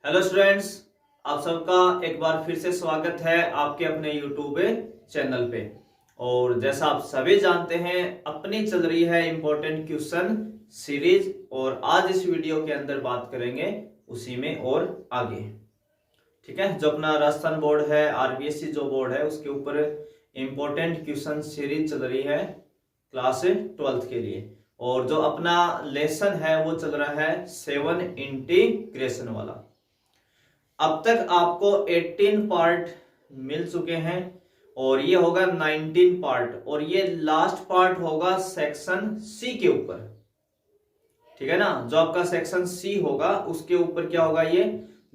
Hello students, आप सबका एक बार फिर से स्वागत है आपके अपने यूट्यूब चैनल पे। और जैसा आप सभी जानते हैं, अपनी चल रही है इम्पोर्टेंट क्वेश्चन सीरीज और आज इस वीडियो के अंदर बात करेंगे उसी में और आगे। ठीक है, जो अपना राजस्थान बोर्ड है, आरबीएससी जो बोर्ड है, उसके ऊपर इम्पोर्टेंट क्वेश्चन सीरीज चल रही है क्लास 12th के लिए। और जो अपना लेसन है वो चल रहा है 7 इंटीग्रेशन वाला। अब तक आपको 18 पार्ट मिल चुके हैं और ये होगा 19 पार्ट और ये लास्ट पार्ट होगा सेक्शन सी के ऊपर। ठीक है ना, जो आपका सेक्शन सी होगा उसके ऊपर क्या होगा, ये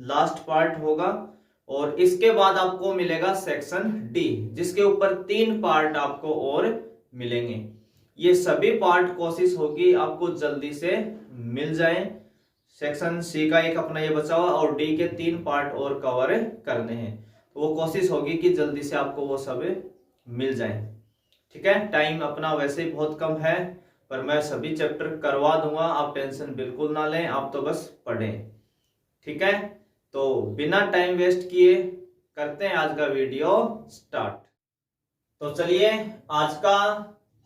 लास्ट पार्ट होगा। और इसके बाद आपको मिलेगा सेक्शन डी, जिसके ऊपर 3 पार्ट आपको और मिलेंगे। ये सभी पार्ट कोशिश होगी आपको जल्दी से मिल जाए। सेक्शन सी का एक अपना ये बचा हुआ और डी के 3 पार्ट और कवर करने हैं, तो वो कोशिश होगी कि जल्दी से आपको वो सब मिल जाए। ठीक है, टाइम अपना वैसे ही बहुत कम है, पर मैं सभी चैप्टर करवा दूंगा, आप टेंशन बिल्कुल ना लें, आप तो बस पढ़ें। ठीक है, तो बिना टाइम वेस्ट किए करते हैं आज का वीडियो स्टार्ट। तो चलिए, आज का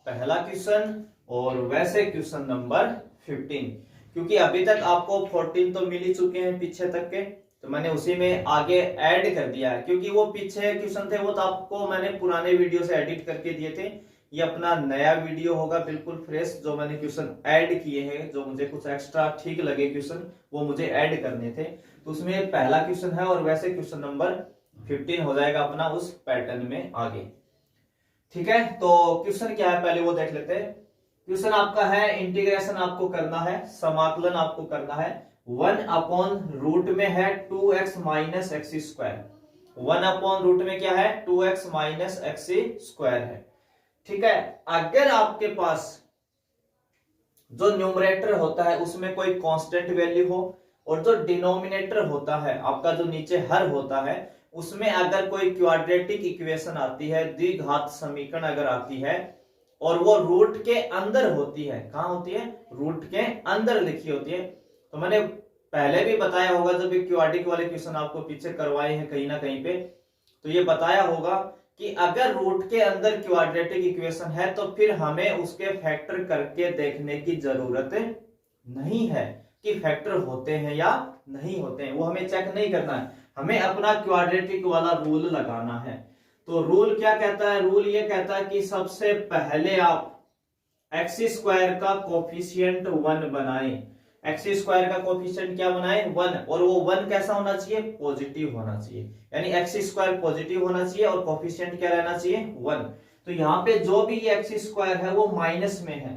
पहला क्वेश्चन और वैसे क्वेश्चन नंबर 15, क्योंकि अभी तक आपको 14 तो मिल ही चुके हैं पीछे तक के, तो मैंने उसी में आगे ऐड कर दिया है। क्योंकि वो पीछे क्वेश्चन थे वो तो आपको मैंने पुराने वीडियो से एडिट करके दिए थे। ये अपना नया वीडियो होगा बिल्कुल फ्रेश, जो मैंने क्वेश्चन ऐड किए हैं, जो मुझे कुछ एक्स्ट्रा ठीक लगे क्वेश्चन वो मुझे ऐड करने थे। तो उसमें पहला क्वेश्चन है और वैसे क्वेश्चन नंबर 15 हो जाएगा अपना उस पैटर्न में आगे। ठीक है, तो क्वेश्चन क्या है पहले वो देख लेते हैं। क्वेश्चन आपका है इंटीग्रेशन आपको करना है, समाकलन आपको करना है। 1/रूट में है 2x माइनस एक्स स्क्वायर। 1/रूट में क्या है, 2x माइनस एक्स स्क्वायर है। ठीक है, अगर आपके पास जो न्यूमरेटर होता है उसमें कोई कांस्टेंट वैल्यू हो और जो डिनोमिनेटर होता है आपका, जो नीचे हर होता है, उसमें अगर कोई क्वाड्रेटिक इक्वेशन आती है, द्विघात समीकरण अगर आती है और वो रूट के अंदर होती है, कहां होती है, रूट के अंदर लिखी होती है। तो मैंने पहले भी बताया होगा जब ये क्वाड्रिक वाले क्वेश्चन आपको पीछे करवाए हैं कहीं ना कहीं पे, तो ये बताया होगा कि अगर रूट के अंदर क्वाड्रेटिक इक्वेशन है तो फिर हमें उसके फैक्टर करके देखने की जरूरत नहीं है कि फैक्टर होते हैं या नहीं होते हैं, वो हमें चेक नहीं करना है, हमें अपना क्वाड्रेटिक वाला रूल लगाना है। तो रूल क्या कहता है, रूल ये कहता है कि सबसे पहले आप एक्स स्क्वायर का कोफिशिएंट 1 बनाएं। एक्स स्क्वायर का कोफिशिएंट क्या बनाए, 1, और वो 1 कैसा होना चाहिए, पॉजिटिव होना चाहिए। यानी एक्स स्क्वायर पॉजिटिव होना चाहिए और कोफिशिएंट क्या रहना चाहिए, 1। तो यहाँ पे जो भी ये एक्स स्क्वायर है वो माइनस में है,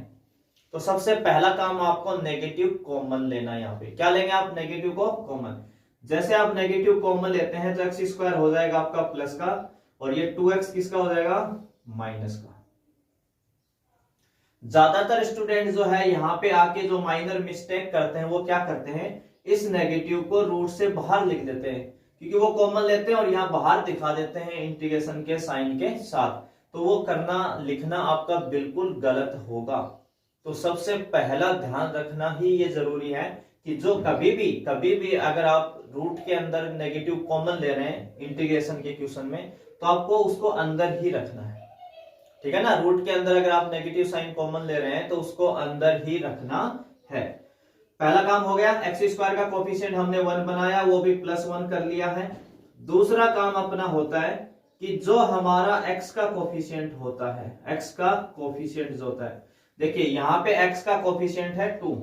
तो सबसे पहला काम आपको नेगेटिव कॉमन लेना है। यहाँ पे क्या लेंगे आप, नेगेटिव को कॉमन। जैसे आप नेगेटिव कॉमन लेते हैं तो एक्स स्क्वायर हो जाएगा आपका प्लस का और ये 2x किसका हो जाएगा, माइनस का। ज्यादातर स्टूडेंट जो है यहाँ पे आके जो माइनर मिस्टेक करते हैं वो क्या करते हैं, इस नेगेटिव को रूट से बाहर लिख देते हैं, क्योंकि वो कॉमन लेते हैं और यहाँ बाहर दिखा देते हैं इंटीग्रेशन के साइन के साथ। तो वो करना लिखना आपका बिल्कुल गलत होगा। तो सबसे पहला ध्यान रखना ही ये जरूरी है कि जो कभी भी अगर आप रूट के अंदर नेगेटिव कॉमन ले रहे हैं इंटीग्रेशन के क्वेश्चन में, तो आपको उसको अंदर ही रखना है। ठीक है ना, रूट के अंदर अगर आप नेगेटिव साइन कॉमन ले रहे हैं तो उसको अंदर ही रखना है। पहला काम हो गया, एक्स स्क्वायर का कोफिशिएंट हमने 1 बनाया, वो भी +1 कर लिया है। दूसरा काम अपना होता है कि जो हमारा x का कोफिशिएंट होता है, x का कोफिशिएंट जो होता है, देखिए यहाँ पे x का कोफिशिएंट है 2,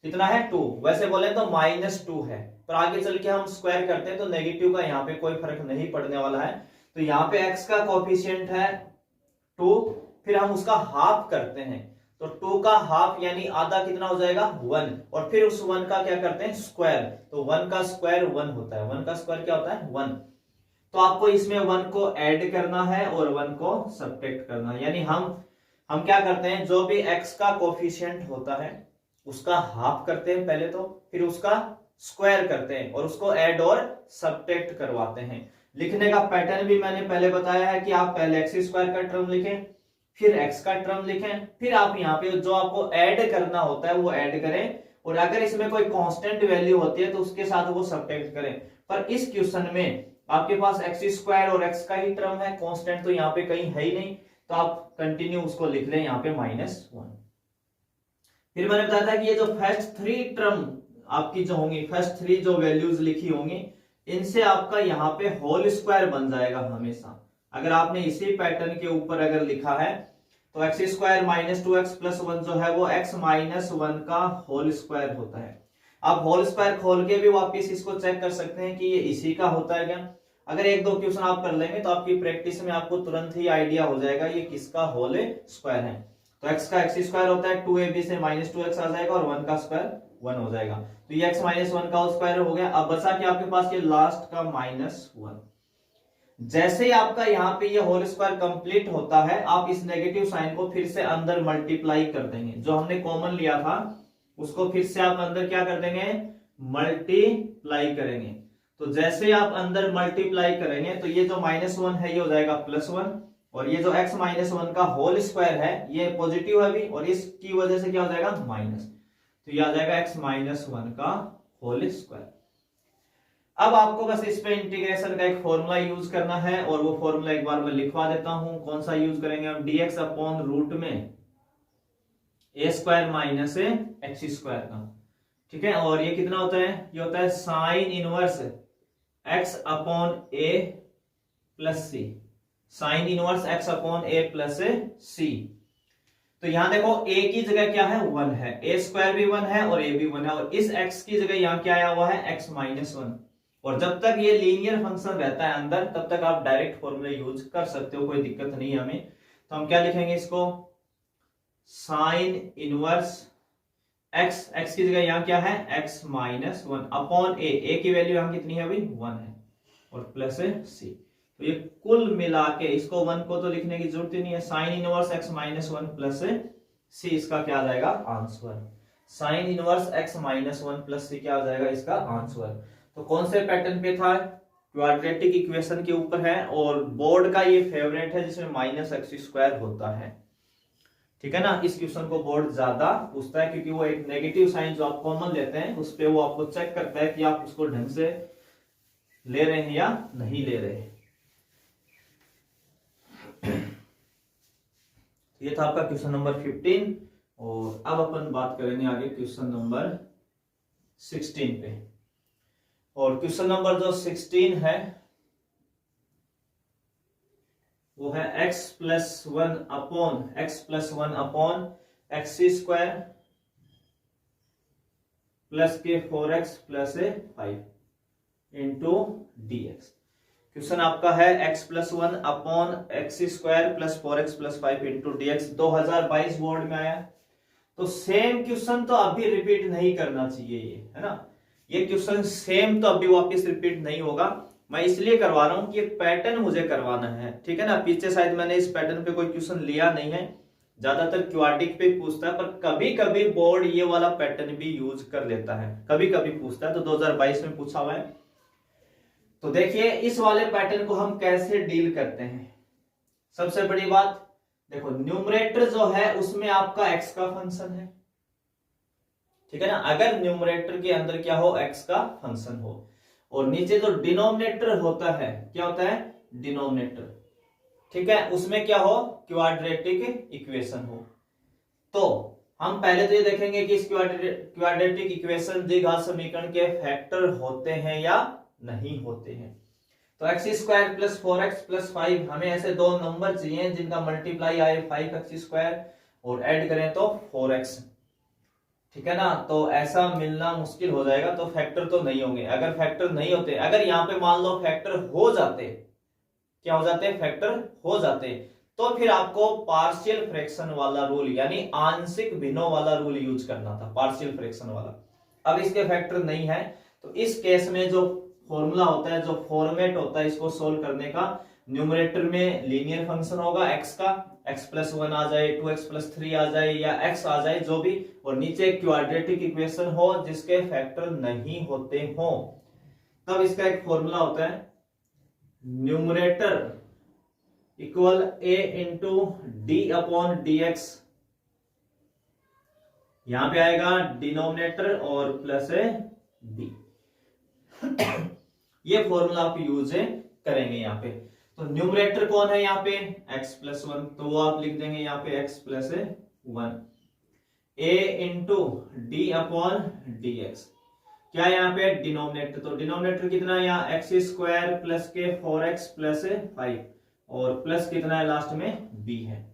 कितना है 2, वैसे बोले तो -2 है, पर आगे चल के हम स्क्वायर करते हैं तो नेगेटिव का यहाँ पे कोई फर्क नहीं पड़ने वाला है। तो यहाँ पे x का कोफिशिएंट है 2, फिर हम उसका हाफ करते हैं, तो 2 का हाफ यानी आधा कितना हो जाएगा, 1, और फिर उस 1 का क्या करते हैं, स्क्वायर। तो 1 का स्क्वायर 1 होता है, 1 का स्क्वायर क्या होता है, 1। तो आपको इसमें 1 को ऐड करना है और 1 को सब्ट्रैक्ट करना है। यानी हम क्या करते हैं, जो भी x का कोफिशिएंट होता है उसका हाफ करते हैं पहले, तो फिर उसका स्क्वायर करते हैं और उसको ऐड और सब्ट्रैक्ट करवाते हैं। लिखने का पैटर्न भी मैंने पहले बताया है कि आप पहले एक्स स्क्वायर का टर्म लिखें, फिर x का टर्म लिखें, फिर आप यहाँ पे जो आपको ऐड करना होता है वो ऐड करें और अगर इसमें कोई कांस्टेंट वैल्यू होती है तो उसके साथ वो सब्ट्रैक्ट करें। पर इस क्वेश्चन में आपके पास एक्स स्क्वायर और एक्स का ही टर्म है, कांस्टेंट तो यहाँ पे कहीं है ही नहीं, तो आप कंटिन्यू उसको लिख लें यहाँ पे -1। फिर मैंने बताया था कि ये जो फर्स्ट 3 टर्म आपकी जो होंगी, फर्स्ट 3 जो वैल्यूज लिखी होंगी, इनसे आपका यहाँ पे होल स्क्वायर बन जाएगा हमेशा। अगर आपने इसी पैटर्न के ऊपर अगर लिखा है तो एक्स स्क्वायर -2x + 1 जो है वो x - 1 का होल स्क्वायर होता है। आप होल स्क्वायर खोल के भी वापस इसको चेक कर सकते हैं कि ये इसी का होता है क्या। अगर 1-2 क्वेश्चन आप कर लेंगे तो आपकी प्रैक्टिस में आपको तुरंत ही आइडिया हो जाएगा ये किसका होल स्क्वायर है। तो x का x स्क्वायर होता है 2ab से -2x आ जाएगा और 1 का स्क्वायर 1 हो जाएगा, तो ये x - 1 का स्क्वायर हो गया। अब बचा कि आपके पास ये लास्ट का -1। जैसे ही आपका यहाँ पे ये होल स्क्वायर कंप्लीट होता है, आप इस नेगेटिव साइन को फिर से अंदर मल्टीप्लाई कर देंगे, जो हमने कॉमन लिया था उसको फिर से आप अंदर क्या कर देंगे, मल्टीप्लाई करेंगे। तो जैसे आप अंदर मल्टीप्लाई करेंगे तो ये जो -1 है ये हो जाएगा +1, और ये जो x - 1 का होल स्क्वायर है ये पॉजिटिव है अभी, और इसकी वजह से क्या हो जाएगा माइनस, तो ये आ जाएगा x - 1 का होल स्क्वायर। अब आपको बस इस पे इंटीग्रेशन का एक फॉर्मूला यूज करना है, और वो फॉर्मूला एक बार मैं लिखवा देता हूं। कौन सा यूज करेंगे हम, dx अपॉन रूट में a square minus x square का, ठीक है। और ये कितना होता है, ये होता है sine inverse x upon a plus C, sine inverse x upon a plus C. तो यहां देखो a की जगह क्या है, 1 है, a स्क्वायर भी 1 है और a भी 1 है, और इस x की जगह यहां क्या आया हुआ है, x - 1। और जब तक ये लीनियर फंक्शन रहता है अंदर तब तक आप डायरेक्ट फॉर्मूला यूज कर सकते हो, कोई दिक्कत नहीं है हमें। तो हम क्या लिखेंगे इसको, साइन इनवर्स x की जगह यहां क्या है, x - 1 अपॉन a की वैल्यू यहां कितनी है अभी 1 है, और प्लस c। तो ये कुल मिला के इसको 1 को तो लिखने की जरूरत ही नहीं है, sine inverse x - 1 plus c, इसका क्या आ जाएगा answer. Sign inverse x - 1 plus c क्या आ जाएगा इसका आंसर। तो कौन से पैटर्न पे था, क्वाड्रेटिक इक्वेशन के ऊपर है, और बोर्ड का ये फेवरेट है जिसमें -x² होता है, ठीक है ना। इस क्वेश्चन को बोर्ड ज्यादा पूछता है क्योंकि वो एक नेगेटिव साइन जो आप कॉमन लेते हैं उस पे वो आपको चेक करता है कि आप उसको ढंग से ले रहे हैं या नहीं ले रहे हैं। ये था आपका क्वेश्चन नंबर 15, और अब अपन बात करेंगे आगे क्वेश्चन नंबर 16 पे। और क्वेश्चन नंबर जो 16 है वो है x + 1 upon x square plus के 4x + 5 इंटू dx। क्वेश्चन आपका है x + 1 upon x square plus 4x + 5 into dx, 2022 board में आया। तो सेम क्वेश्चन तो अभी रिपीट नहीं करना चाहिए, ये है ना, ये क्वेश्चन सेम तो अभी वापस रिपीट नहीं होगा। मैं इसलिए करवा रहा हूं कि ये पैटर्न मुझे करवाना है, ठीक है ना। पीछे शायद मैंने इस पैटर्न पे कोई क्वेश्चन लिया नहीं है, ज्यादातर क्वाड्रेटिक पे पूछता है, पर कभी कभी बोर्ड ये वाला पैटर्न भी यूज कर लेता है, कभी कभी पूछता है। तो 2022 में पूछा हुआ है। तो देखिए इस वाले पैटर्न को हम कैसे डील करते हैं। सबसे बड़ी बात देखो, न्यूमरेटर जो है उसमें आपका x का फंक्शन है, ठीक है ना। अगर न्यूमरेटर के अंदर क्या हो, x का फंक्शन हो, और नीचे जो डिनोमिनेटर होता है क्या होता है, डिनोमिनेटर, ठीक है, उसमें क्या हो, क्वाड्रेटिक इक्वेशन हो। तो हम पहले तो ये देखेंगे कि इस क्वाड्रेटिक इक्वेशन द्विघात समीकरण के फैक्टर होते हैं या नहीं होते हैं। तो x² + 4x + 5, हमें ऐसे दो नंबर चाहिए जिनका मल्टीप्लाई आए 5x² और ऐड करें तो 4x, ठीक है ना। तो ऐसा मिलना मुश्किल हो जाएगा, तो फैक्टर तो नहीं होंगे। अगर फैक्टर नहीं होते, अगर यहाँ पे मान लो फैक्टर हो जाते, क्या हो जाते, फैक्टर हो जाते, तो फिर आपको पार्शियल फ्रैक्शन वाला रूल यानी आंशिक भिन्नों वाला रूल यूज करना था, पार्शियल फ्रैक्शन वाला। अब इसके फैक्टर नहीं है, तो इस केस में जो फॉर्मूला होता है, जो फॉर्मेट होता है इसको सोल्व करने का, न्यूमरेटर में लीनियर फंक्शन होगा x का, x + 1 आ जाए, 2x + 3 आ जाए, या x आ जाए जो भी, और नीचे क्वाड्रेटिक इक्वेशन हो जिसके फैक्टर नहीं होते हो, तब इसका एक फॉर्मूला होता है, न्यूमरेटर इक्वल a × d/dx यहां पे आएगा डिनोमिनेटर और प्लस बी। ये फॉर्मूला आप यूज करेंगे यहाँ पे। तो न्यूमरेटर कौन है यहाँ पे, x प्लस वन, तो वो आप लिख देंगे यहाँ पे x plus one, a into D upon D x. क्या है यहाँ पे डिनोमिनेटर, तो डिनोमिनेटर कितना है यहाँ एक्स स्क्वायर प्लस के 4x प्लस 5 और प्लस कितना है लास्ट में b है।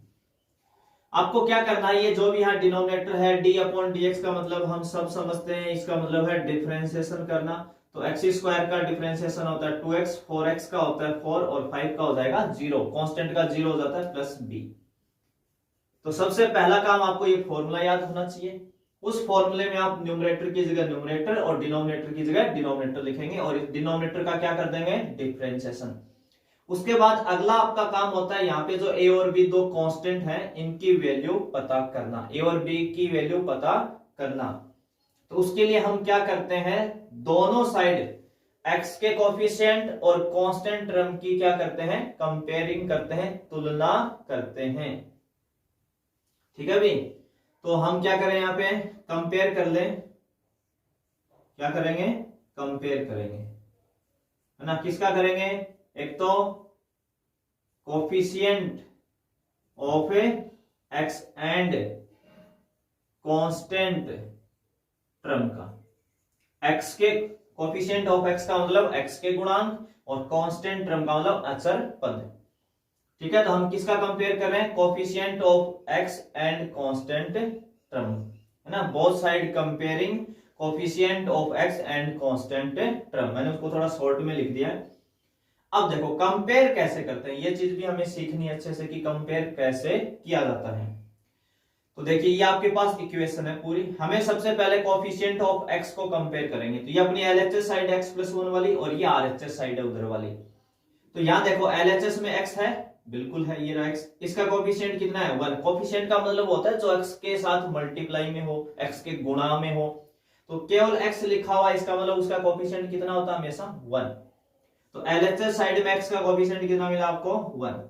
आपको क्या करना है, ये जो भी यहाँ डिनोमिनेटर है d अपॉन डी एक्स का मतलब हम सब समझते हैं, इसका मतलब है डिफरेंशिएशन करना। तो एक्स स्क्वायर का डिफरेंशिएशन होता है 2x, 4x का होता है 4 और 5 का हो जाएगा 0, कांस्टेंट का 0 हो जाता है प्लस b। तो सबसे पहला काम आपको ये फॉर्मूला याद होना चाहिए। उस फॉर्मूले में आप न्यूमरेटर की जगह न्यूमरेटर और डिनोमिनेटर की जगह डिनोमिनेटर लिखेंगे और इस डिनोमिनेटर का क्या कर देंगे डिफरेंशिएशन। उसके बाद अगला आपका काम होता है यहाँ पे जो a और b दो कांस्टेंट हैं इनकी वैल्यू पता करना, a और b की वैल्यू पता करना। तो उसके लिए हम क्या करते हैं, दोनों साइड x के कोफिशिएंट और कांस्टेंट टर्म की क्या करते हैं कंपेयरिंग करते हैं, तुलना करते हैं। ठीक है भाई, तो हम क्या करें यहाँ पे कंपेयर कर लें, क्या करेंगे कंपेयर करेंगे, है ना। किसका करेंगे, एक तो coefficient of x and constant term का। x के कोफिशिएंट ऑफ x का मतलब x के गुणांक और कांस्टेंट टर्म का मतलब अचर पद। ठीक है, तो हम किसका कंपेयर कर रहे हैं, coefficient of x and constant term, है ना। Both side comparing coefficient of x and constant term, मैंने उसको थोड़ा शॉर्ट में लिख दिया है। अब देखो कंपेयर कैसे करते हैं, ये चीज भी हमें सीखनी है अच्छे से कि कंपेयर कैसे किया जाता है। तो देखिए ये आपके पास इक्वेशन है पूरी, हमें सबसे पहले कोफिशिएंट ऑफ x को कंपेयर करेंगे। तो ये अपनी LHS side x plus one वाली और ये RHS साइड है उधर वाली। तो यहां देखो LHS में x है, बिल्कुल है, ये रहा x, इसका कोफिशिएंट कितना है 1। कोफिशिएंट का मतलब होता है जो x के साथ मल्टीप्लाई में हो, x के गुणा में हो। तो केवल x लिखा हुआ इसका मतलब उसका कोफिशिएंट कितना होता है हमेशा 1। तो LHS साइड में x का कोफिशिएंट कितना मिला आपको 1।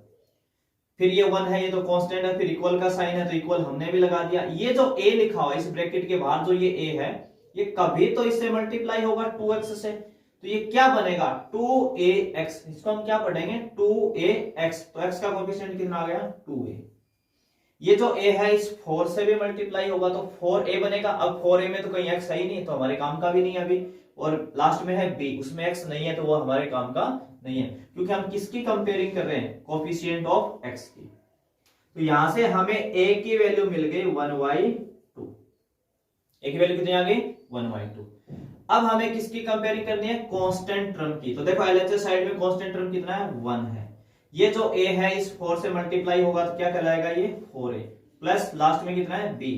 फिर ये 1 है, ये तो कांस्टेंट है, फिर इक्वल का साइन है तो इक्वल हमने भी लगा दिया। ये जो a लिखा हुआ इस ब्रैकेट के बाहर जो ये a है, ये कभी तो इससे मल्टीप्लाई होगा 2x से, तो ये क्या बनेगा 2ax। इसको हम क्या पढ़ेंगे 2ax, तो x का कोफिशिएंट कितना आ गया 2a। ये जो a है इस 4 से भी मल्टीप्लाई होगा तो 4a बनेगा। अब 4a में तो कहीं x है ही नहीं, तो हमारे काम का भी नहीं है अभी। और लास्ट में है b, उसमें x नहीं है तो वो हमारे काम का नहीं है, क्योंकि हम किसकी कंपेयरिंग कर रहे हैं कोफिशिएंट ऑफ x की। तो यहां से हमें a की वैल्यू मिल गई 1/2, a की वैल्यू कितनी आ गई 1/2। अब हमें किसकी कंपेयरिंग करनी है कांस्टेंट टर्म की। तो देखो LHS साइड में कांस्टेंट टर्म कितना है 1 है, ये जो a है इस 4 से मल्टीप्लाई होगा तो क्या कहलाएगा ये 4a प्लस लास्ट में कितना है b।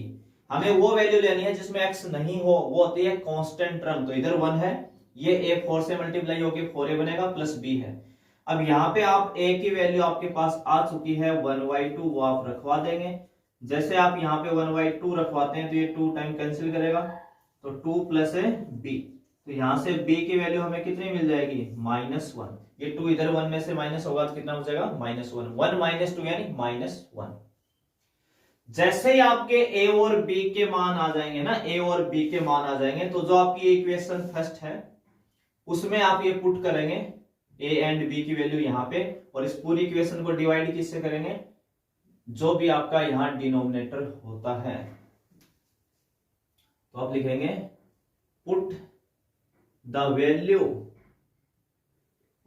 हमें वो वैल्यू लेनी है जिसमें x नहीं हो, वो होती है कांस्टेंट टर्म। तो इधर 1 है, ये a 4 से मल्टीप्लाई होकर 4a बनेगा प्लस b है। अब यहाँ पे आप a की वैल्यू आपके पास आ चुकी है 1/2, वो आप रखवा देंगे। जैसे आप यहाँ पे 1/2 रखवाते हैं तो ये 2 टाइम कैंसिल करेगा, तो 2 प्लस b। तो यहां से b की वैल्यू हमें कितनी मिल जाएगी -1। ये 2 इधर 1 में से माइनस होगा तो कितना हो जाएगा -1। 1 - 2 यानी -1। जैसे ही आपके a और b के मान आ जाएंगे ना, a और b के मान आ जाएंगे, तो जो आपकी इक्वेशन फर्स्ट है उसमें आप ये पुट करेंगे a एंड b की वैल्यू यहाँ पे, और इस पूरी इक्वेशन को डिवाइड किससे करेंगे, जो भी आपका यहाँ डिनोमिनेटर होता है। तो आप लिखेंगे put the value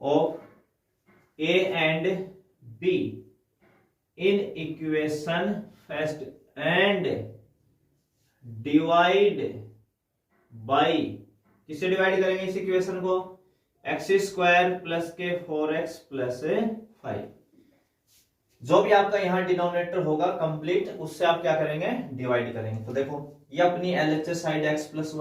of a and b in equation first and divide by, किससे डिवाइड करेंगे इस इक्वेशन को, x² प्लस के 4x प्लस 5। जो भी आपका यहां डिनोमिनेटर होगा कंप्लीट, उससे आप क्या करेंगे डिवाइड करेंगे। तो देखो ये अपनी LHS साइड x प्लस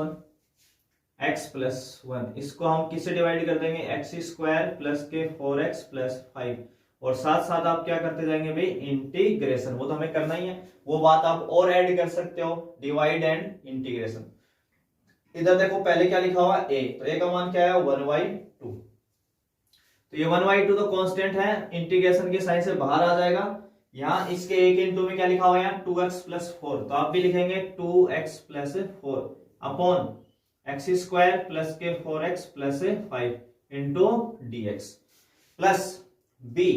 1, इसको हम किससे डिवाइड कर देंगे x² प्लस के 4x प्लस 5, और साथ साथ आप क्या करते जाएंगे भाई इंटीग्रेशन, वो तो हमें करना ही है। वो बात आप और ऐड कर सकते हो, डिवाइड एंड इंटीग्रेशन। इधर देखो पहले क्या लिखा हुआ a, तो a का मान क्या है 1/2। तो ये 1/2 तो कांस्टेंट है, इंटीग्रेशन के साइन से बाहर आ जाएगा। यहाँ इसके एक इंटू में क्या लिखा हुआ है यहाँ 2x प्लस 4, तो आप भी लिखेंगे 2x plus 4 upon x square plus के 4x plus 5 into dx plus b।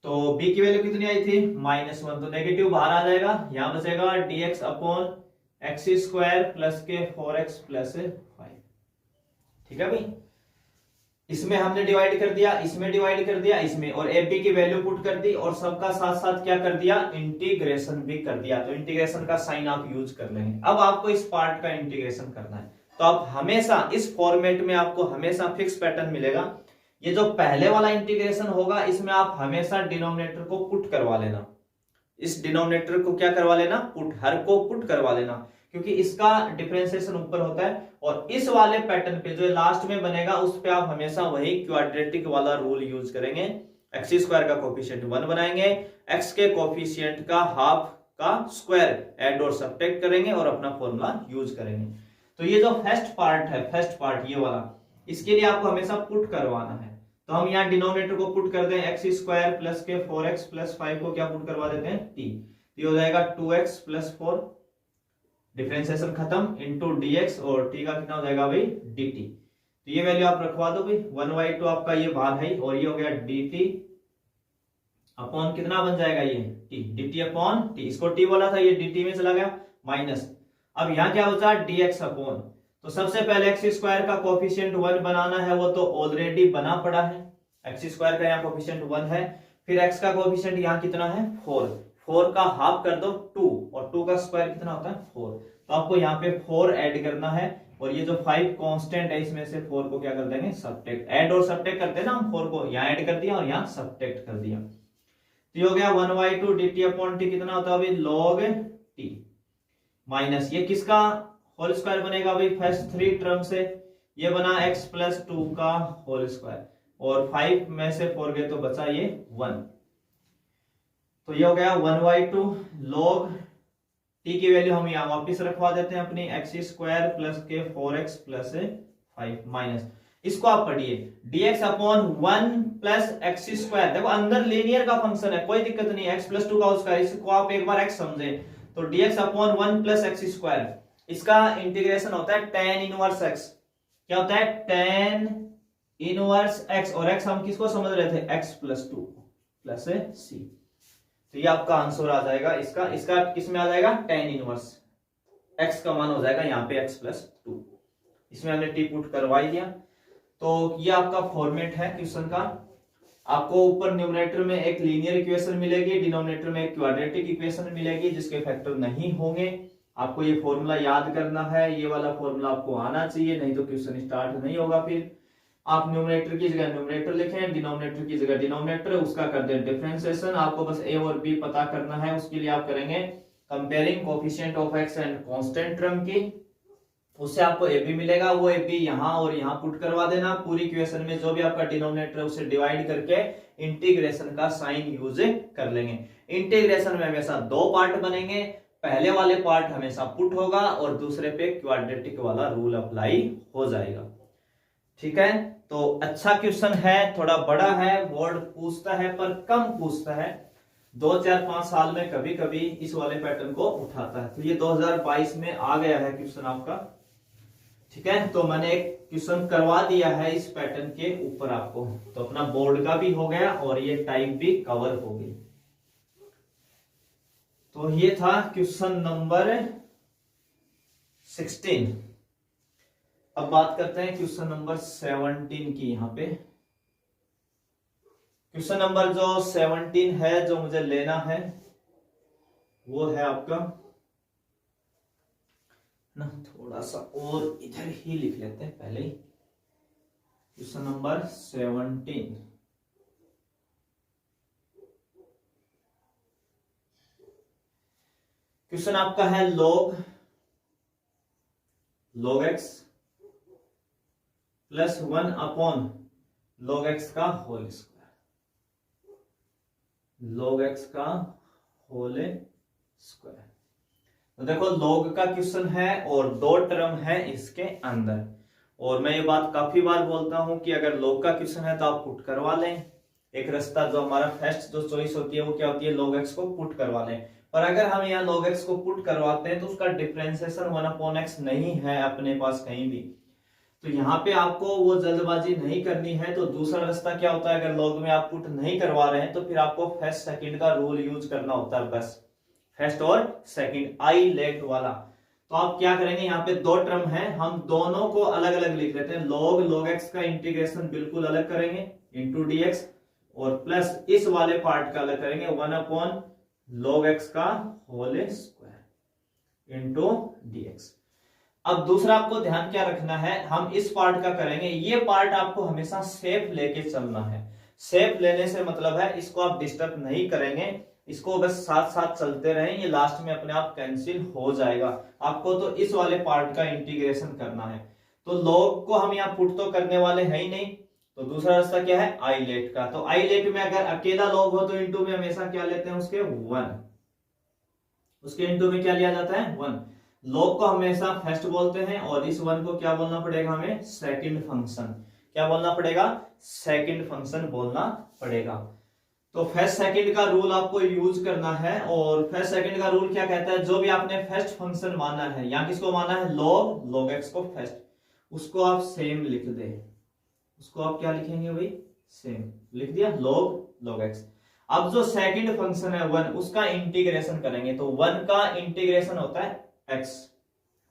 तो b की वैल्यू कितनी आई थी -1, तो नेगेटिव बाहर आ जाएगा, यहां बचेगा dx upon x square plus के 4x प्लस 5। ठीक है भाई, इसमें हमने डिवाइड कर दिया, इसमें डिवाइड कर दिया, इसमें, और ab की वैल्यू पुट कर दी, और सबका साथ साथ क्या कर दिया इंटीग्रेशन भी कर दिया। तो इंटीग्रेशन का साइन आप यूज कर लेंगे। अब आपको इस पार्ट का इंटीग्रेशन करना है, तो आप हमेशा इस फॉर्मेट में आपको हमेशा फिक्स पैटर्न मिलेगा। ये जो पहले वाला इंटीग्रेशन होगा इसमें आप हमेशा डिनोमिनेटर को पुट करवा लेना, इस डिनोमिनेटर को क्या करवा लेना पुट, हर को पुट करवा लेना, क्योंकि इसका डिफरेंशिएशन ऊपर होता है। और इस वाले पैटर्न पे जो लास्ट में बनेगा उस पे आप हमेशा वही क्वाड्रेटिक वाला रूल यूज करेंगे। एक्स स्क्वायर का कोफिशिएंट 1 बनाएंगे, एक्स के कोफिशिएंट का हाफ का स्क्वायर ऐड और सब्ट्रैक्ट करेंगे और अपना फॉर्मूला यूज करेंगे। तो ये जो फर्स्ट पार्ट है, फर्स्ट पार्ट ये वाला, इसके लिए आपको हमेशा पुट करवाना है। तो हम यहाँ डिनोमिनेटर को पुट कर दें, एक्स स्क्वायर प्लस के 4x प्लस 5 को क्या पुट करवा देते हैं t, तो हो जाएगा 2x प्लस 4, डिफरेंशिएशन खत्म, इंटू dx, और t का कितना हो जाएगा भाई dt। तो ये वैल्यू आप रखवा दो भाई, 1/2 आपका ये भाग है, और ये हो गया dt अपॉन कितना बन जाएगा ये t, dt अपॉन t, इसको t बोला था, ये dt में चला गया माइनस। अब यहाँ क्या बचा dx अपॉन, तो सबसे पहले एक्स स्क्वायर का कोफिशिएंट 1 बनाना है, वो तो ऑलरेडी बना पड़ा है, एक्स स्क्वायर का यहाँ कोफिशिएंट 1 है। फिर एक्स का कोफिशिएंट यहाँ कितना है 4, 4 का हाफ कर दो 2, और 2 का स्क्वायर कितना होता है 4, तो आपको यहाँ पे 4 ऐड करना है, और ये जो 5 कांस्टेंट है इसमें से 4 को क्या कर देंगे सब्ट्रैक्ट, ऐड और सब्ट्रैक्ट करते हैं ना हम, 4 को यहाँ ऐड कर दिया और यहाँ सब्ट्रैक्ट कर दिया। तो ये हो गया 1/2 dt अपॉन t, कितना होता है अभी log t, माइनस ये किसका होल स्क्वायर बनेगा भाई फर्स्ट 3 टर्म से, ये बना x प्लस 2 का होल स्क्वायर, और 5 में से 4 गए तो बचा ये 1, तो ये हो गया 1/2 log t की वैल्यू हम यहाँ वापस रखवा देते हैं अपनी, एक्स स्क्वायर प्लस के 4x प्लस 5 माइनस, इसको आप पढ़िए dx upon 1 plus x square. देखो अंदर लीनियर का फंक्शन है, कोई दिक्कत नहीं है, x प्लस 2 का होल स्क्वायर, इसको आप एक बार x समझे, तो dx upon 1 plus x square, इसका इंटीग्रेशन होता है tan इनवर्स x, क्या होता है tan इनवर्स x, और x हम किसको समझ रहे थे x प्लस 2 प्लस c, तो ये आपका आंसर आ जाएगा इसका किस में आ जाएगा tan इनवर्स x का मान हो जाएगा यहाँ पे x प्लस 2, इसमें हमने t पुट करवा ही दिया। तो ये आपका फॉर्मेट है क्वेश्चन का। आपको ऊपर न्यूमरेटर में एक लीनियर इक्वेशन मिलेगी, डिनोमिनेटर में एक क्वाड्रेटिक इक्वेशन मिलेगी जिसके फैक्टर नहीं होंगे। आपको ये फॉर्मूला याद करना है, ये वाला फॉर्मूला आपको आना चाहिए, नहीं तो क्वेश्चन स्टार्ट नहीं होगा। फिर आप न्यूमरेटर की जगह न्यूमरेटर लिखें, डिनोमिनेटर की जगह डिनोमिनेटर, उसका कर दें डिफरेंशिएशन। आपको बस a और b पता करना है, उसके लिए आप करेंगे comparing coefficient of x and constant term की, उससे आपको ए बी मिलेगा, वो ए बी यहाँ और यहाँ पुट करवा देना। पूरी इक्वेशन में जो भी आपका डिनोमिनेटर है उसे डिवाइड करके इंटीग्रेशन का साइन यूज कर लेंगे। इंटीग्रेशन में हमेशा 2 पार्ट बनेंगे, पहले वाले पार्ट हमेशा पुट होगा और दूसरे पे क्वाड्रेटिक वाला रूल अप्लाई हो जाएगा। ठीक है, तो अच्छा क्वेश्चन है, थोड़ा बड़ा है, बोर्ड पूछता है पर कम पूछता है, 2 4 5 साल में कभी कभी इस वाले पैटर्न को उठाता है। तो ये 2022 में आ गया है क्वेश्चन आपका। ठीक है, तो मैंने एक क्वेश्चन करवा दिया है इस पैटर्न के ऊपर आपको, तो अपना बोर्ड का भी हो गया और ये टाइप भी कवर हो गई। तो ये था क्वेश्चन नंबर 16। अब बात करते हैं क्वेश्चन नंबर 17 की। यहाँ पे क्वेश्चन नंबर जो 17 है जो मुझे लेना है वो है आपका ना, थोड़ा सा और इधर ही लिख लेते हैं पहले ही। क्वेश्चन नंबर 17 क्वेश्चन आपका है log x plus 1 upon log x का होल स्क्वायर, log x का होल स्क्वायर। तो देखो log का क्वेश्चन है और 2 टर्म है इसके अंदर, और मैं ये बात काफी बार बोलता हूं कि अगर log का क्वेश्चन है तो आप पुट करवा लें, एक रास्ता जो हमारा फर्स्ट जो चॉइस होती है वो क्या होती है, log x को पुट करवाने। पर अगर हम यहाँ log x को पुट करवाते हैं तो उसका डिफरेंशिएशन 1/x नहीं है अपने पास कहीं भी, तो यहाँ पे आपको वो जल्दबाजी नहीं करनी है। तो दूसरा रास्ता क्या होता है, अगर log में आप पुट नहीं करवा रहे हैं तो फिर आपको फर्स्ट सेकंड का रूल यूज करना होता है, बस फर्स्ट और सेकंड आई लेट वाला। तो आप क्या करेंगे, यहाँ पे दो टर्म है, हम दोनों को अलग अलग लिख लेते हैं। log x का इंटीग्रेशन बिल्कुल अलग करेंगे इंटू dx, और प्लस इस वाले पार्ट का अलग करेंगे 1/log x का होल स्क्वायर इंटू dx। अब दूसरा आपको ध्यान क्या रखना है, हम इस पार्ट का करेंगे, ये पार्ट आपको हमेशा सेफ लेके चलना है। सेफ लेने से मतलब है इसको आप डिस्टर्ब नहीं करेंगे, इसको बस साथ साथ चलते रहें, ये लास्ट में अपने आप कैंसिल हो जाएगा। आपको तो इस वाले पार्ट का इंटीग्रेशन करना है, तो log को हम यहाँ पुट तो करने वाले हैं ही नहीं, तो दूसरा रास्ता क्या है, आई लेट का। तो आई लेट में अगर अकेला log हो तो इंटू में हमेशा क्या लेते हैं, उसके 1, उसके इंटू में क्या लिया जाता है 1। log को हमेशा फर्स्ट बोलते हैं और इस 1 को क्या बोलना पड़ेगा हमें, सेकंड फंक्शन। क्या बोलना पड़ेगा, सेकंड फंक्शन बोलना पड़ेगा। तो फर्स्ट सेकंड का रूल आपको यूज करना है, और फर्स्ट सेकंड का रूल क्या कहता है, जो भी आपने फर्स्ट फंक्शन माना है, यहाँ किसको माना है, log x को फर्स्ट, उसको आप सेम लिख दे। उसको आप क्या लिखेंगे भाई, सेम लिख दिया, log x। अब जो सेकंड फंक्शन है 1, उसका इंटीग्रेशन करेंगे, तो 1 का इंटीग्रेशन होता है x,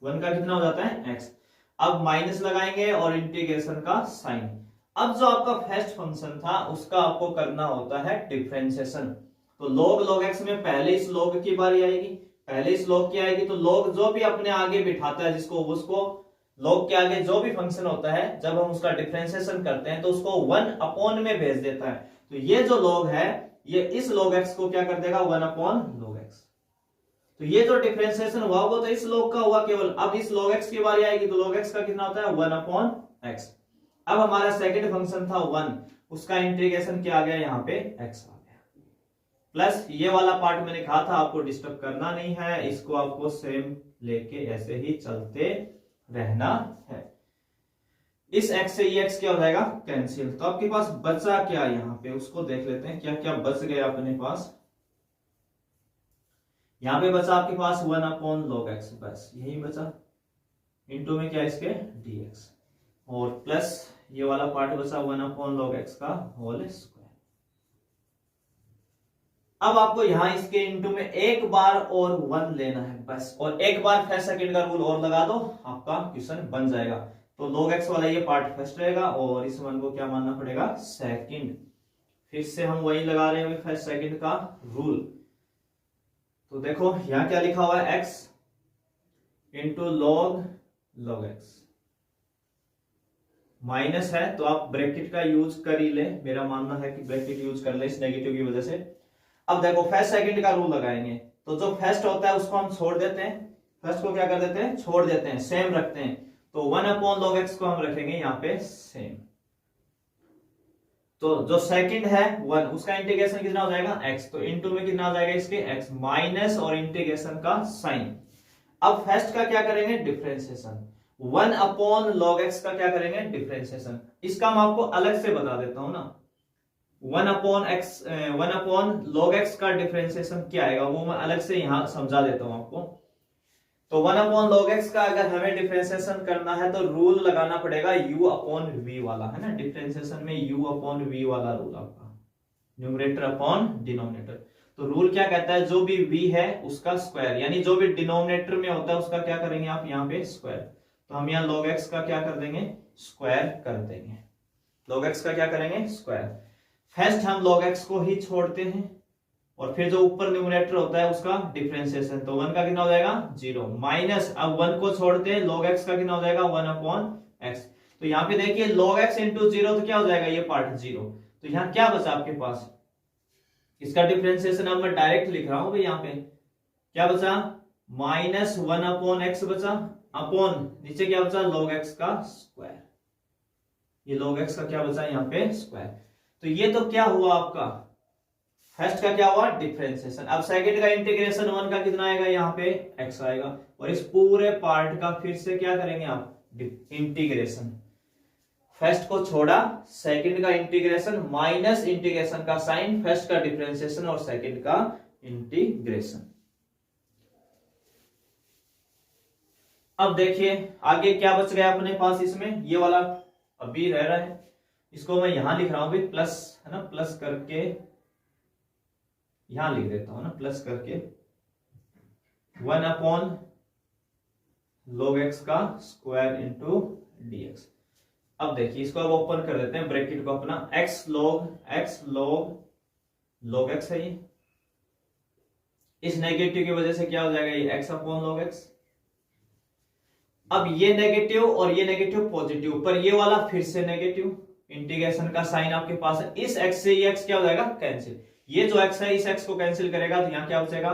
1 का कितना हो जाता है x। अब माइनस लगाएंगे और इंटीग्रेशन का साइन। अब जो आपका फर्स्ट फंक्शन था उसका आपको करना होता है डिफरेंशिएशन। तो log x में पहले इस log की बारी आएगी, पहले इस log की आएगी, तो log जो भी अपने आगे बिठाता है जिसको, उसको log के आगे जो भी फंक्शन होता है जब हम उसका डिफरेंशिएशन करते हैं तो उसको 1 में भेज देता है। तो ये जो log है ये इस log x को क्या कर देगा, 1/log x। तो ये जो डिफरेंशिएशन हुआ वो तो इस log का हुआ केवल। अब इस log x की बारी आएगी तो log x का कितना होता है 1/x। अब हमारा सेकंड फंक्शन था 1, उसका इंटीग्रेशन क्या आ गया, यहाँ पे x आ गया, प्लस ये वाला पार्ट मैंने कहा था आपको डिस्टर्ब करना नहीं है, इसको आपको सेम लेके ऐसे ही चलते रहना है। इस x से ये x क्या हो जाएगा, कैंसिल। तो आपके पास बचा क्या यहाँ पे, उसको देख लेते हैं क्या क्या बच गया अपने पास। यहाँ पे बचा आपके पास 1/log x, बस यही बचा, इंटू में क्या इसके dx, और प्लस ये वाला पार्ट बचा 1/log x का होल स्क्वायर। अब आपको यहां इसके इंटू में एक बार और 1 लेना है बस, और एक बार फर्स्ट सेकंड का रूल और लगा दो, आपका क्वेश्चन बन जाएगा। तो log x वाला ये पार्ट फर्स्ट रहेगा और इस 1 को क्या मानना पड़ेगा, सेकंड। फिर से हम वही लगा रहे हैं फर्स्ट सेकंड का रूल। तो देखो यहां क्या लिखा हुआ है, x into log x, minus है तो आप ब्रैकेट का यूज कर ही ले, मेरा मानना है कि ब्रैकेट यूज कर ले इस नेगेटिव की वजह से। अब देखो फर्स्ट सेकंड का रूल लगाएंगे, तो जो फर्स्ट होता है उसको हम छोड़ देते हैं, फर्स्ट को क्या कर देते हैं, छोड़ देते हैं, सेम रखते हैं। तो 1/log x को हम रखेंगे यहाँ पे सेम। तो जो सेकंड है 1, उसका इंटीग्रेशन कितना हो जाएगा x, तो इंटू में कितना हो जाएगा इसके x, माइनस और इंटीग्रेशन का साइन। अब फर्स्ट का क्या करेंगे, डिफरेंशिएशन। 1/log x का क्या करेंगे, डिफरेंशिएशन। इसका मैं आपको अलग से बता देता हूं ना, 1/log x का डिफरेंशिएशन क्या आएगा वो मैं अलग से यहां समझा देता हूं आपको। तो 1/log x का अगर हमें डिफरेंशिएशन करना है तो रूल लगाना पड़ेगा u/v वाला, है ना। डिफरेंशिएशन में u/v वाला रूल आपका, न्यूमरेटर अपॉन डिनोमिनेटर। तो रूल क्या कहता है, जो भी v है उसका स्क्वायर, यानी जो भी डिनोमिनेटर में होता है उसका क्या करेंगे आप यहाँ पे स्क्वायर। तो हम यहाँ log x का क्या कर देंगे, स्क्वायर कर देंगे। log x का क्या करेंगे, स्क्वायर। फर्स्ट हम log x को ही छोड़ते हैं और फिर जो ऊपर न्यूमरेटर होता है उसका डिफरेंशिएशन, तो 1 का कितना हो जाएगा 0, माइनस अब 1 को छोड़ते हैं, log x का कितना हो जाएगा 1/x। तो यहाँ पे देखिए log x इंटू 0 तो क्या हो जाएगा, ये पार्ट 0। तो यहाँ क्या बचा आपके पास, इसका डिफरेंशिएशन अब मैं डायरेक्ट लिख रहा हूं भाई, यहाँ पे क्या बचा, -1/x बचा, अपॉन नीचे क्या बचा, log x का स्क्वायर। ये log x का क्या बचा यहाँ पे स्क्वायर। तो ये तो क्या हुआ आपका, फर्स्ट का क्या हुआ डिफरेंशिएशन। अब सेकंड का इंटीग्रेशन 1 का कितना आएगा, यहाँ पे x आएगा, और इस पूरे पार्ट का फिर से क्या करेंगे आप, इंटीग्रेशन। फर्स्ट को छोड़ा, सेकंड का इंटीग्रेशन माइनस इंटीग्रेशन का साइन, फर्स्ट का डिफरेंशिएशन और सेकंड का इंटीग्रेशन। अब देखिए आगे क्या बच गया अपने पास, इसमें ये वाला अभी रह रहा है, इसको मैं यहां लिख रहा हूं भी प्लस, है ना, प्लस करके यहां लिख देता हूं ना, प्लस करके 1 अपॉन log x का स्क्वायर इंटू dx। अब देखिए इसको अब ओपन कर देते हैं ब्रैकेट को अपना, x log x है ये, इस नेगेटिव की वजह से क्या हो जाएगा, ये x अपॉन log x। अब ये नेगेटिव और ये नेगेटिव पॉजिटिव, पर ये वाला फिर से नेगेटिव, इंटीग्रेशन का साइन आपके पास है, इस x से ये x क्या हो जाएगा, कैंसिल, ये जो x है इस x को कैंसिल करेगा तो यहां क्या बचेगा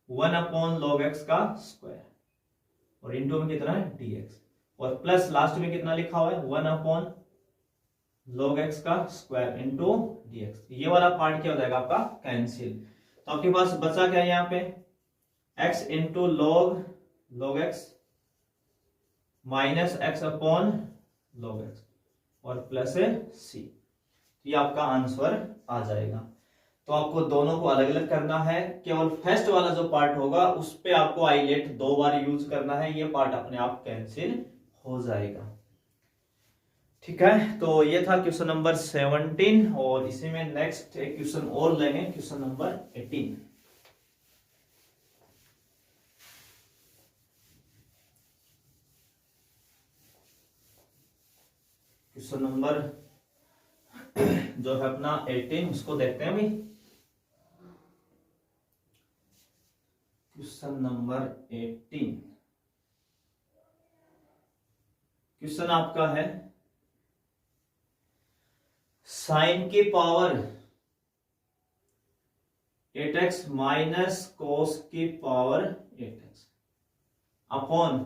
1 अपॉन log x का स्क्वायर और इंटू में कितना है dx, और प्लस लास्ट में कितना लिखा हुआ है 1 अपॉन log x का स्क्वायर इंटू dx। ये वाला पार्ट क्या हो जाएगा आपका कैंसिल, तो आपके पास बचा क्या है यहाँ पे x into log x minus x upon log x और प्लस है c। ये आपका आंसर आ जाएगा। तो आपको दोनों को अलग अलग करना है, केवल फर्स्ट वाला जो पार्ट होगा उस पे आपको आईलेट 2 बार यूज करना है, ये पार्ट अपने आप कैंसिल हो जाएगा। ठीक है, तो ये था क्वेश्चन नंबर 17 और इसी में नेक्स्ट एक क्वेश्चन और लेंगे, क्वेश्चन नंबर 18। क्वेश्चन नंबर जो है अपना 18 उसको देखते हैं अभी। क्वेश्चन नंबर 18, क्वेश्चन आपका है साइन की पावर 8x माइनस कोस की पावर 8x अपॉन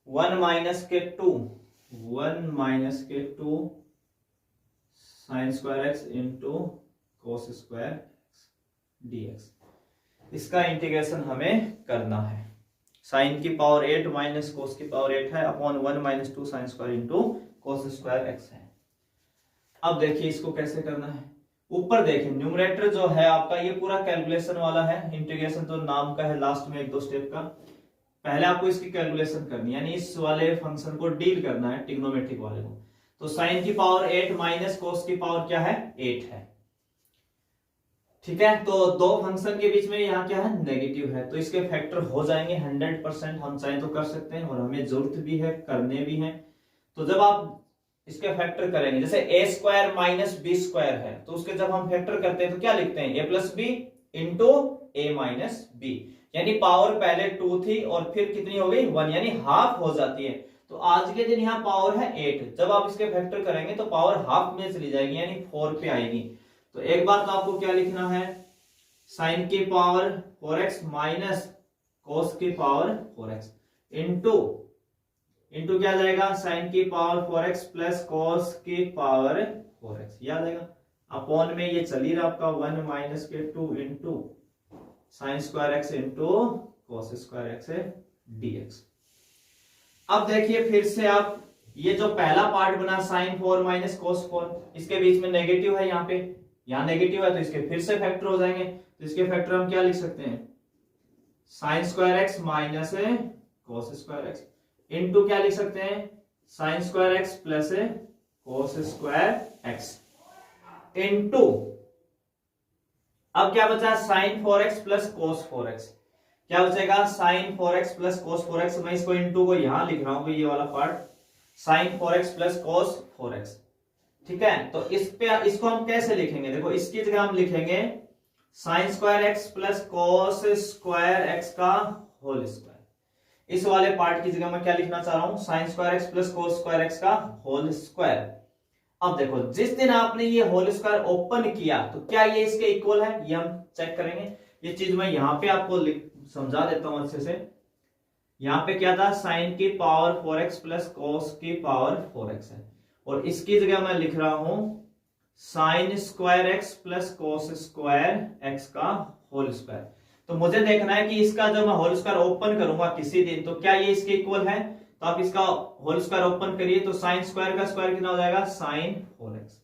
1 माइनस के 2 sine square x into cos square dx। इसका इंटीग्रेशन हमें करना है। साइन की पावर 8 माइनस कोस की पावर 8 है upon 1 minus 2 sine square into cos square x है। अब देखिए इसको कैसे करना है, ऊपर देखिए न्यूमरेटर जो है आपका ये पूरा कैलकुलेशन वाला है, इंटीग्रेशन तो नाम का है, लास्ट में 1-2 स्टेप का। पहले आपको इसकी कैलकुलेशन करनी है, यानी इस वाले फंक्शन को डील करना है, ट्रिग्नोमेट्रिक वाले को। तो साइन की पावर 8 माइनस कोस की पावर क्या है 8 है। ठीक है, तो दो फंक्शन के बीच में यहाँ क्या है नेगेटिव है, तो इसके फैक्टर हो जाएंगे 100%, हम चाहे तो कर सकते हैं और हमें जरूरत भी है, करने भी है। तो जब आप इसके फैक्टर करेंगे, जैसे a square minus B square है, तो उसके जब हम फैक्टर करते हैं तो क्या लिखते हैं a plus B into A minus B, यानी पावर पहले 2 थी और फिर कितनी हो गई 1, यानी हाफ हो जाती है। तो आज के दिन यहाँ पावर है 8, जब आप इसके फैक्टर करेंगे तो पावर हाफ में चली जाएगी, यानी 4 पे आएगी। तो एक बार तो आपको क्या लिखना है, साइन की पावर 4x माइनस कोस की पावर 4x इंटू क्या जाएगा साइन की पावर 4x प्लस कोस की पावर 4x, याद आएगा। अपॉन में ये चली रहा आपका 1 माइनस के 2 into sine square x into cos square x dx। अब देखिए फिर से आप ये जो पहला पार्ट बना साइन 4 माइनस कोस 4, इसके बीच में नेगेटिव है, यहाँ पे यहाँ नेगेटिव है तो इसके फिर से फैक्टर हो जाएंगे। तो इसके फैक्टर हम क्या लिख सकते हैं, sine square x minus cos square x into क्या लिख सकते हैं, sine square x plus cos square x into अब क्या बचा sign 4x plus cos 4x, क्या बचेगा sign 4x plus cos 4x। मैं इसको इंटू को यहां लिख रहा हूं, ये वाला part sign 4x plus cos 4x। ठीक है, तो इस पे इसको हम कैसे लिखेंगे, देखो इसकी जगह हम लिखेंगे sine square x plus cos square x का होल स्क्वायर। इस वाले पार्ट की जगह मैं क्या लिखना चाह रहा हूं, sine square x plus cos square x का होल स्क्वायर। अब देखो जिस दिन आपने ये होल स्क्वायर ओपन किया तो क्या ये इसके इक्वल है, ये हम चेक करेंगे। ये चीज मैं यहां पे आपको समझा देता हूं अच्छे से। यहां पे क्या था, साइन की पावर 4x प्लस कोस की पावर 4x है, और इसकी जगह मैं लिख रहा हूं sine square x plus cos square x का होल स्क्वायर। तो मुझे देखना है कि इसका जब मैं होल स्क्वायर ओपन करूंगा किसी दिन तो क्या ये इसके इक्वल है। तो आप इसका होल स्क्वायर ओपन करिए तो साइन स्क्वायर का स्क्वायर कितना हो जाएगा, साइन 4x।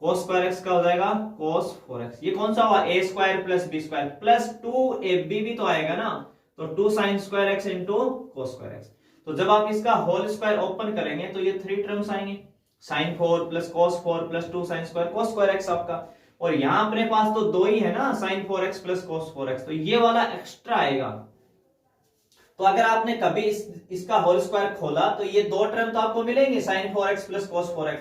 कोस स्क्वायर एक्स का हो जाएगा कोस 4x। ये कौन सा हुआ, A square plus B square plus 2ab भी तो आएगा ना, तो 2 sine square x into cos square x. तो जब आप इसका होल स्क्वायर ओपन करेंगे तो ये 3 टर्म्स आएंगे, sine 4 plus cos 4 plus 2 sine square cos square X आपका। और यहां अपने पास तो 2 ही है ना, sign 4x plus cos 4x, तो ये वाला एक्स्ट्रा आएगा। तो अगर आपने कभी इसका होल स्क्वायर खोला तो ये 2 टर्म तो आपको मिलेंगे, sign 4x plus cos 4x,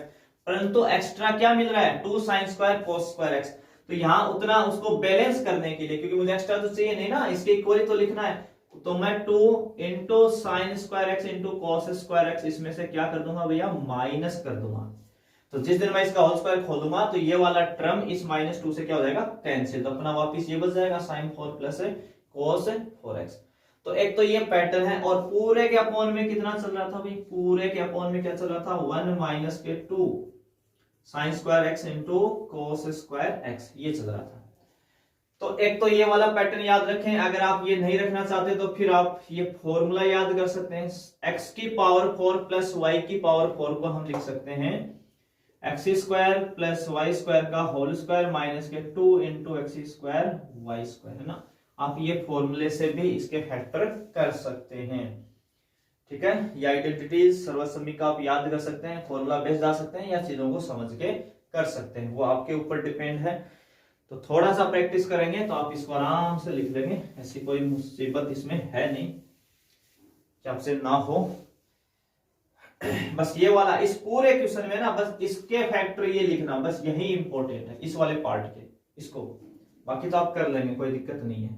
परंतु एक्स्ट्रा क्या मिल रहा है, 2 sine square cos square x. तो यहां उतना उसको बैलेंस करने के लिए, क्योंकि मुझे एक्स्ट्रा तो चाहिए नहीं ना, इसके इक्वली तो लिखना है, तो मैं 2 into sine square x into cos square x इसमें से क्या कर दूंगा भैया, माइनस कर दूंगा। तो जिस दिन मैं इसका होल स्क्वायर खोलूंगा तो ये वाला टर्म इस -2 से क्या हो जाएगा, कैंसिल, तो अपना वापिस ये बच जाएगा साइन 4 प्लस कोस 4x। तो एक तो ये पैटर्न है, और पूरे के अपॉन में कितना चल रहा था भाई, पूरे के अपॉन में क्या चल रहा था, 1 माइनस के 2 sine square x into cos square x, ये चल रहा था। तो एक तो ये वाला पैटर्न याद रखें। अगर आप ये नहीं रखना चाहते तो फिर आप ये फॉर्मूला याद कर सकते हैं, x की पावर 4 प्लस y की पावर 4 को हम लिख सकते हैं X square plus Y square का होल स्क्वायर माइनस के 2 into X square Y square, है ना। आप ये फॉर्मूले से भी इसके फैक्टर कर सकते हैं, ठीक है। या आइडेंटिटीज सर्वसम्मी का आप याद कर सकते हैं, फॉर्मूला बेस जा सकते हैं, या चीजों को समझ के कर सकते हैं, वो आपके ऊपर डिपेंड है। तो थोड़ा सा प्रैक्टिस करेंगे तो आप इसको आराम से लिख लेंगे, ऐसी कोई मुसीबत इसमें है नहीं कि आपसे ना हो। बस ये वाला इस पूरे क्वेश्चन में ना, बस इसके फैक्टर ये लिखना, बस यही इंपॉर्टेंट है इस वाले पार्ट के, इसको बाकी तो आप कर लेंगे, कोई दिक्कत नहीं है।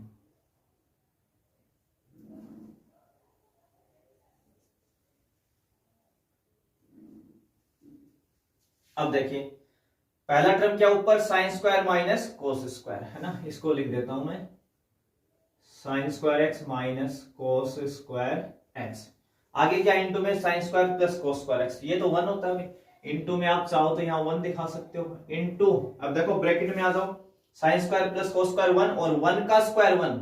अब देखिए पहला टर्म क्या, ऊपर sine square minus cos square, है ना, इसको लिख देता हूं मैं, sign square x minus cos square x. आगे क्या, इंटू में sine square plus cos square x, ये तो 1 होता है। इंटू में आप चाहो तो यहाँ 1 दिखा सकते हो, इंटू, अब देखो ब्रैकेट में आ जाओ, sine square plus cos square 1 और 1 का square 1,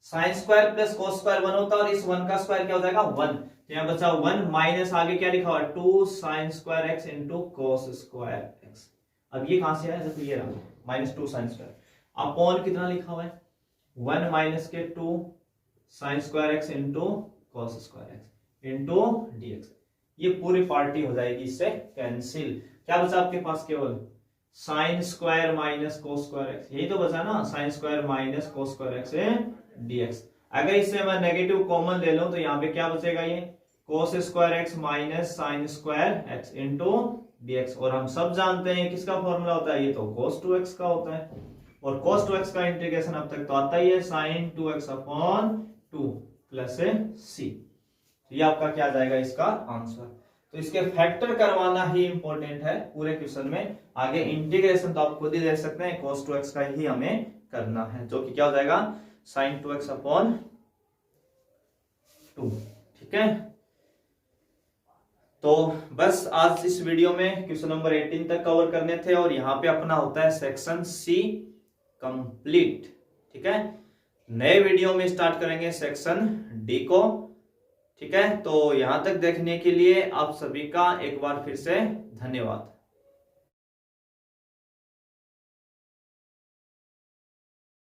sine square plus cos square 1 होता है, और इस 1 का स्क्वायर क्या हो जाएगा 1, तो यहाँ बचा 1 माइनस आगे क्या लिखा हुआ, 2 sine square x into cos square x. अब ये कहां से आया, देखो ये रहा -2 साइन स्क्वायर, अपॉन कितना लिखा हुआ है 1 माइनस के 2 sine square x into cos square x into dx। ये पूरी पार्टी हो जाएगी इससे कैंसिल, क्या बचा आपके पास, केवल sine square minus cos square x, यही तो बचा ना, sine square minus cos square x dx। अगर इससे मैं नेगेटिव कॉमन ले लूं तो यहाँ पे क्या बचेगा, ये कोस square x minus sign square x into dx। और हम सब जानते हैं किसका फॉर्मूला होता है, ये तो cos 2x का होता है, और cos 2x का इंटीग्रेशन अब तक तो आता ही है, sin 2x upon 2 plus c। ये आपका क्या आ जाएगा इसका आंसर। तो इसके फैक्टर करवाना ही इंपॉर्टेंट है पूरे क्वेश्चन में, आगे इंटीग्रेशन तो आप खुद ही देख सकते हैं, cos 2x का ही हमें करना है, जो कि क्या हो जाएगा sin 2x अपॉन 2, ठीक है। तो बस आज इस वीडियो में क्वेश्चन नंबर 18 तक कवर करने थे, और यहाँ पे अपना होता है सेक्शन सी कंप्लीट, ठीक है। नए वीडियो में स्टार्ट करेंगे सेक्शन डी को, ठीक है। तो यहां तक देखने के लिए आप सभी का एक बार फिर से धन्यवाद।